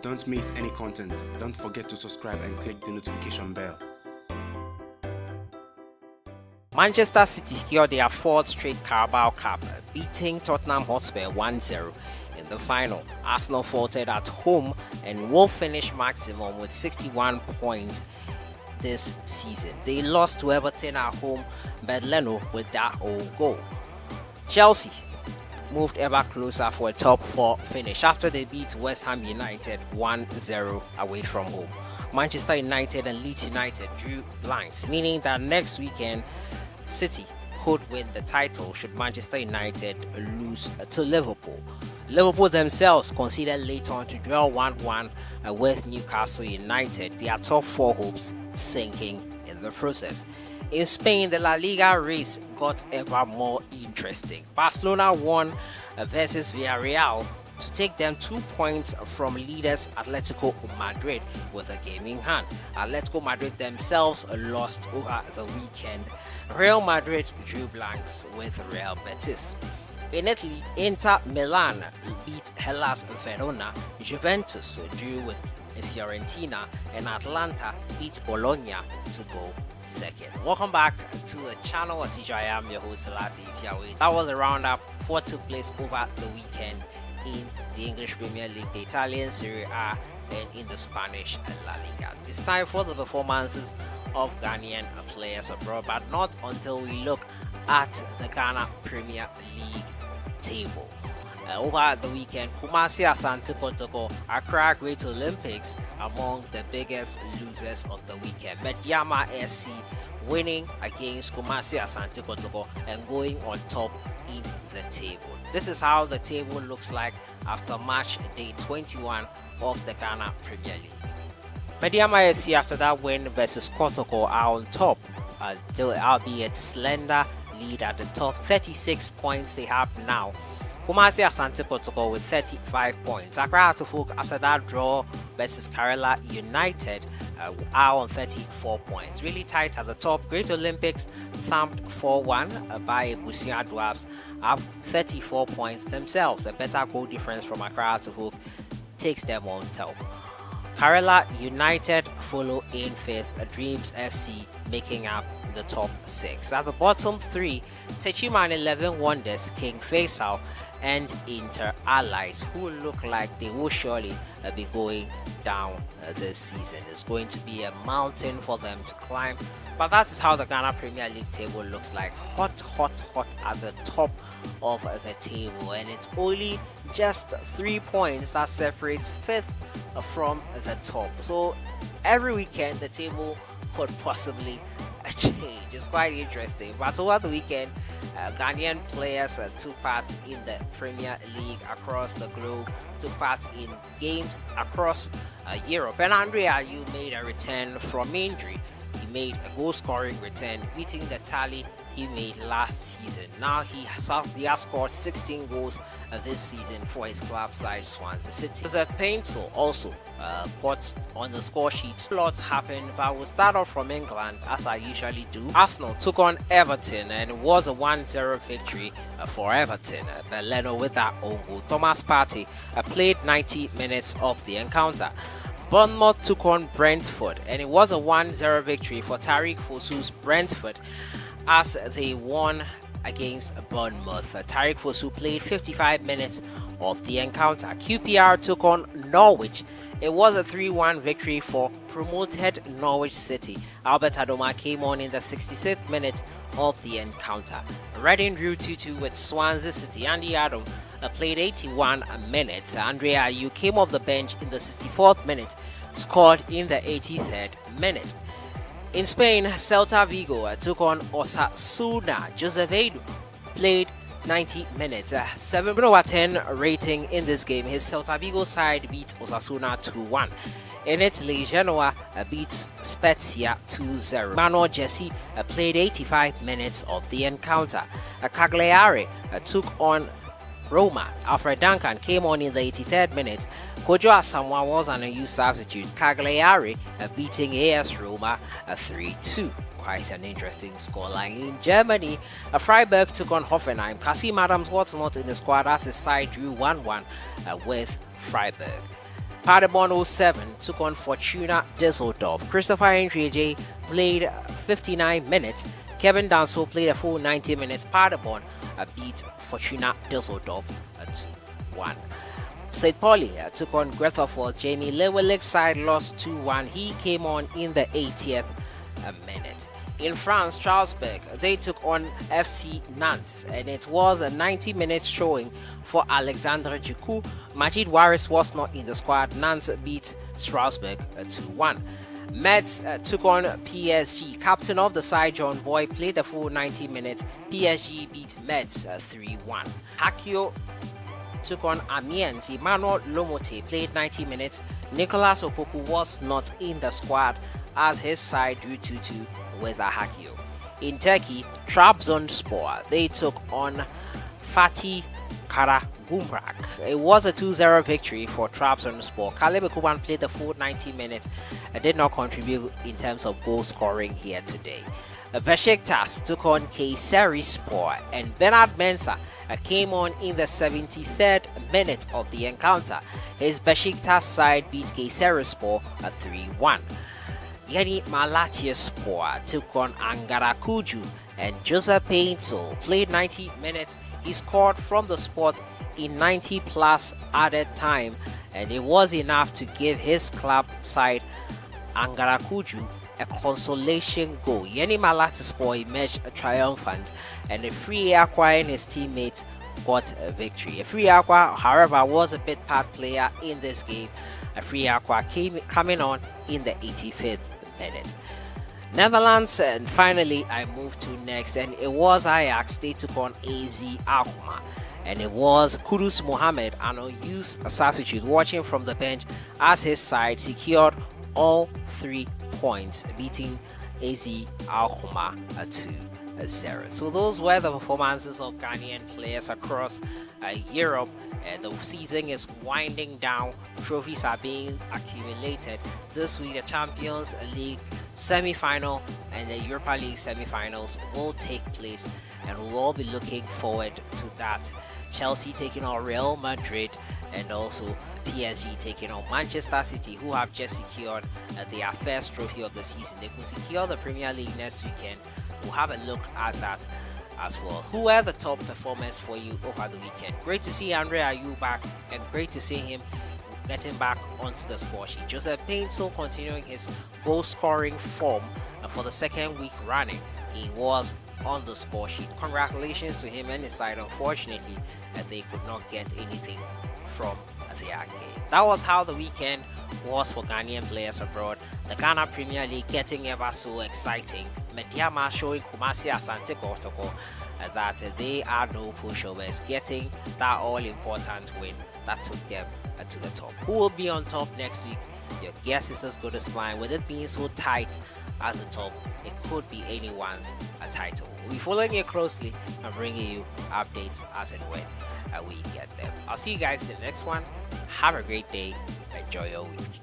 Don't miss any content. Don't forget to subscribe and click the notification bell. Manchester City secured their fourth straight Carabao Cup, beating Tottenham Hotspur 1-0 in the final. Arsenal faltered at home and will finish maximum with 61 points this season. They lost to Everton at home, but Leno with that own goal. Chelsea moved ever closer for a top 4 finish after they beat West Ham United 1-0 away from home. Manchester United and Leeds United drew blanks, meaning that next weekend City could win the title should Manchester United lose to Liverpool. Liverpool themselves conceded late on to draw 1-1 with Newcastle United, their top 4 hopes sinking in the process. In Spain, the La Liga race got ever more interesting. Barcelona won versus Villarreal to take them 2 points from leaders Atletico Madrid with a game in hand. Atletico Madrid themselves lost over the weekend. Real Madrid drew blanks with Real Betis. In Italy, Inter Milan beat Hellas Verona, Juventus drew with Fiorentina, and Atalanta beat Bologna to go second. Welcome back to the channel. As usual, I am your host SCORESHEET. That was a roundup for what took place over the weekend in the English Premier League, the Italian Serie A, and in the Spanish La Liga. It's time for the performances of Ghanaian players abroad, but not until we look at the Ghana Premier League table. Over the weekend, Kumasi Asante Kotoko, Accra Great Olympics among the biggest losers of the weekend. Mediama SC winning against Kumasi Asante Kotoko and going on top in the table. This is how the table looks like after match day 21 of the Ghana Premier League. Mediama SC after that win versus Kotoko are on top, albeit slender lead at the top. 36 points they have now. Kumasi Asante Kotoko with 35 points. Accra Atufuk after that draw versus Kerala United are on 34 points. Really tight at the top. Great Olympics thumped 4-1 by Busia Dwarfs, have 34 points themselves. A better goal difference from Accra Atufuk takes them on top. Kerala United follow in 5th, Dreams FC making up the top 6. At the bottom 3, Techima and 11 Wonders, King Faisal, and Inter Allies, who look like they will surely be going down this season. It's going to be a mountain for them to climb, but that is how the Ghana Premier League table looks like. Hot at the top of the table, and it's only just 3 points that separates 5th from the top. So every weekend the table could possibly change. It's quite interesting. But over the weekend, Ghanaian players took part in the Premier League across the globe, took part in games across Europe. And Ayew made a return from injury. He made a goal-scoring return, beating the tally he made last season. Now he has scored 16 goals this season for his club side Swansea City. Joseph PAINSTIL also got on the score sheet. A lot happened, but we'll start off from England as I usually do. Arsenal took on Everton and it was a 1-0 victory for Everton. Leno with that own goal. Thomas Partey played 90 minutes of the encounter. Bournemouth took on Brentford and it was a 1-0 victory for Tariq Fosu's Brentford as they won against Bournemouth. Tariq Fosu played 55 minutes of the encounter. QPR took on Norwich. It was a 3-1 victory for promoted Norwich City. Albert Adoma came on in the 66th minute of the encounter. Reading drew 2-2 with Swansea City. Andy Adam played 81 minutes. Andre Ayew came off the bench in the 64th minute, scored in the 83rd minute. In Spain, Celta Vigo took on Osasuna. Joseph Ayew played 90 minutes, 7/10 rating in this game. His Celta Vigo side beat Osasuna 2-1. In Italy, Genoa beats Spezia 2-0. Manuel Jesse played 85 minutes of the encounter. Cagliari took on Roma. Alfred Duncan came on in the 83rd minute. Kojo Asamoah was an unused substitute. Cagliari beating AS Roma 3-2. Quite an interesting scoreline. In Germany, Freiburg took on Hoffenheim. Kasim Adams was not in the squad as his side drew 1-1 with Freiburg. Paderborn 07 took on Fortuna Düsseldorf. Christopher J played 59 minutes. Kevin Danso played a full 90 minutes. Paderborn beat Fortuna Düsseldorf 2-1. St. Pauli took on Grethofort. Jamie Lewelik's side lost 2-1. He came on in the 80th minute. In France, Strasbourg, they took on FC Nantes, and it was a 90 minutes showing for Alexandre Djikou. Majid Waris was not in the squad. Nantes beat Strasbourg 2-1. Metz took on PSG. Captain of the side, John Boy, played the full 90 minutes. PSG beat Metz 3-1. Hakio took on Amiens. Emmanuel Lomote played 90 minutes. Nicolas Opoku was not in the squad as his side drew 2-2 with Hakio. In Turkey, Trabzonspor, they took on Fatih Karagümrük. It was a 2-0 victory for Trabzonspor. Kaleb Kuban played the full 90 minutes and did not contribute in terms of goal scoring here today. Besiktas took on Kayserispor, and Bernard Mensah came on in the 73rd minute of the encounter. His Besiktas side beat Kayserispor 3-1. Yeni Malatyaspor took on Angarakuju, and Joseph PAINSTIL played 90 minutes. He scored from the spot in 90 plus added time, and it was enough to give his club side Angarakuju a consolation goal. Yeni Malatyaspor emerged triumphant, and a free Aqua and his teammates got a victory. A free Aqua, however, was a bit part player in this game. A free Aqua coming on in the 85th minute. Netherlands, and finally I moved to next, and it was Ajax. They took on AZ Alkmaar, and it was Kudus Mohammed, an unused substitute, watching from the bench as his side secured all 3 points, beating AZ Alkmaar 2-0. So those were the performances of Ghanaian players across Europe. The season is winding down. Trophies are being accumulated. This week, the Champions League semi-final and the Europa League semi-finals will take place, and we'll all be looking forward to that. Chelsea taking on Real Madrid, and also PSG taking on Manchester City, who have just secured their first trophy of the season. They could secure the Premier League next weekend. We'll have a look at that as well. Who were the top performers for you over the weekend? Great to see Andre Ayew back, and great to see him getting back onto the score sheet. Joseph PAINSTIL continuing his goal scoring form for the second week running. He was on the score sheet. Congratulations to him and his side. Unfortunately, they could not get anything from their game. That was how the weekend was for Ghanaian players abroad. The Ghana Premier League getting ever so exciting. Mediama showing Kumasi Asante Kotoko that they are no pushovers, getting that all-important win that took them to the top. Who will be on top next week? Your guess is as good as mine. With it being so tight at the top, it could be anyone's title. We'll be following it closely and bringing you updates as and when we get them. I'll see you guys in the next one. Have a great day. Enjoy your week.